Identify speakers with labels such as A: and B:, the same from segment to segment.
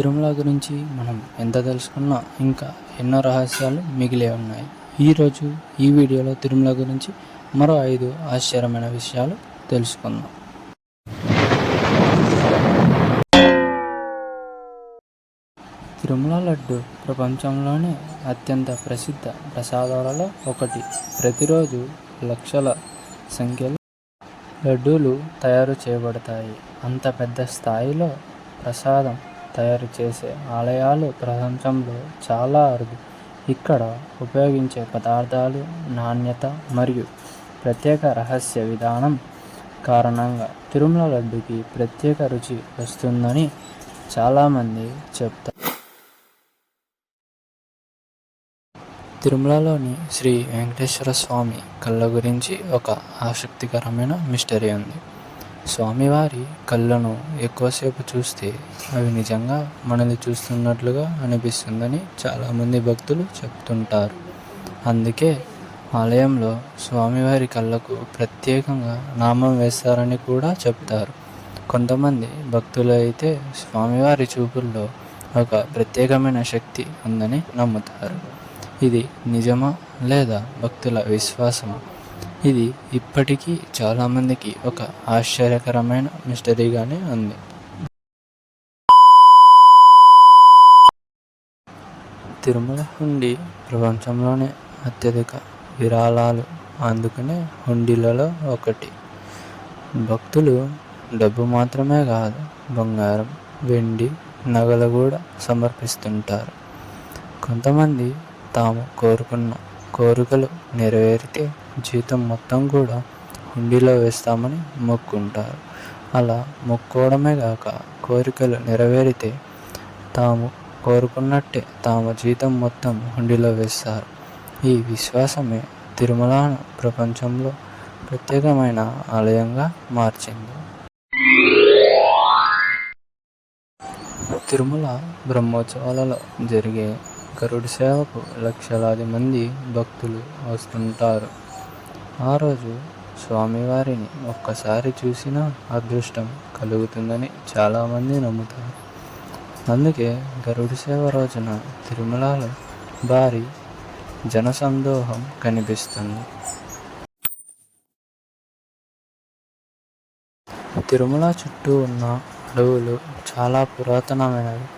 A: తిరుమల గురించి మనం ఎంత తెలుసుకున్నా ఇంకా ఎన్నో రహస్యాలు మిగిలే ఉన్నాయి. ఈరోజు ఈ వీడియోలో తిరుమల గురించి మరో 5 ఆశ్చర్యమైన విషయాలు తెలుసుకుందాం. తిరుమల లడ్డు ప్రపంచంలోనే అత్యంత ప్రసిద్ధ ప్రసాదాలలో ఒకటి. ప్రతిరోజు లక్షల సంఖ్యలో లడ్డూలు తయారు చేయబడతాయి. అంత పెద్ద స్థాయిలో ప్రసాదం తయారు చేసే ఆలయాలు ప్రపంచంలో చాలా అరుదు. ఇక్కడ ఉపయోగించే పదార్థాలు, నాణ్యత మరియు ప్రత్యేక రహస్య విధానం కారణంగా తిరుమల లడ్డుకి ప్రత్యేక రుచి వస్తుందని చాలామంది చెప్తారు. తిరుమలలోని శ్రీ వెంకటేశ్వర స్వామి కళ్ళ గురించి ఒక ఆసక్తికరమైన మిస్టరీ ఉంది. స్వామివారి కళ్ళను ఎక్కువసేపు చూస్తే అవి నిజంగా మనల్ని చూస్తున్నట్లుగా అనిపిస్తుందని చాలామంది భక్తులు చెప్తుంటారు. అందుకే ఆలయంలో స్వామివారి కళ్ళకు ప్రత్యేకంగా నామం వేస్తారని కూడా చెప్తారు. కొంతమంది భక్తులు అయితే స్వామివారి చూపుల్లో ఒక ప్రత్యేకమైన శక్తి ఉందని నమ్ముతారు. ఇది నిజమా లేదా భక్తుల విశ్వాసమా? ఇది ఇప్పటికీ చాలామందికి ఒక ఆశ్చర్యకరమైన మిస్టరీగానే ఉంది. తిరుమల హుండీ ప్రపంచంలోనే అత్యధిక విరాళాలు అందుకునే హుండీలలో ఒకటి. భక్తులు డబ్బు మాత్రమే కాదు, బంగారం, వెండి, నగలు కూడా సమర్పిస్తుంటారు. కొంతమంది తాము కోరుకున్న కోరికలు నెరవేరితే జీతం మొత్తం కూడా హుండీలో వేస్తామని మొక్కుంటారు. అలా మొక్కుకోవడమే కాక కోరికలు నెరవేరితే తాము కోరుకున్నట్టే తాము జీతం మొత్తం హుండీలో వేస్తారు. ఈ విశ్వాసమే తిరుమలను ప్రపంచంలో ప్రత్యేకమైన ఆలయంగా మార్చింది. తిరుమల బ్రహ్మోత్సవాలలో జరిగే గరుడ సేవకు లక్షలాది మంది భక్తులు వస్తుంటారు. ఆ రోజు స్వామివారిని ఒక్కసారి చూసినా అదృష్టం కలుగుతుందని చాలామంది నమ్ముతారు. అందుకే గరుడ సేవ రోజున తిరుమలలో భారీ జనసందోహం కనిపిస్తుంది. తిరుమల చుట్టూ ఉన్న అడవులు చాలా పురాతనమైనవి.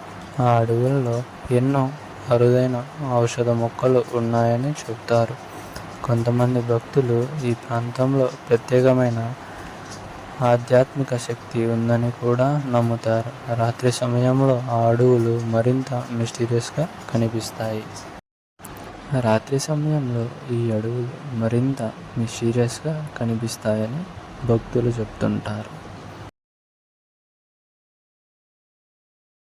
A: ఆ అడవుల్లో ఎన్నో అరుదైన ఔషధ మొక్కలు ఉన్నాయని చెబుతారు. కొంతమంది భక్తులు ఈ ప్రాంతంలో ప్రత్యేకమైన ఆధ్యాత్మిక శక్తి ఉందని కూడా నమ్ముతారు. రాత్రి సమయంలో ఆ అడవులు మరింత మిస్టీరియస్గా కనిపిస్తాయి. రాత్రి సమయంలో ఈ అడవులు మరింత మిస్టీరియస్గా కనిపిస్తాయని భక్తులు చెప్తుంటారు.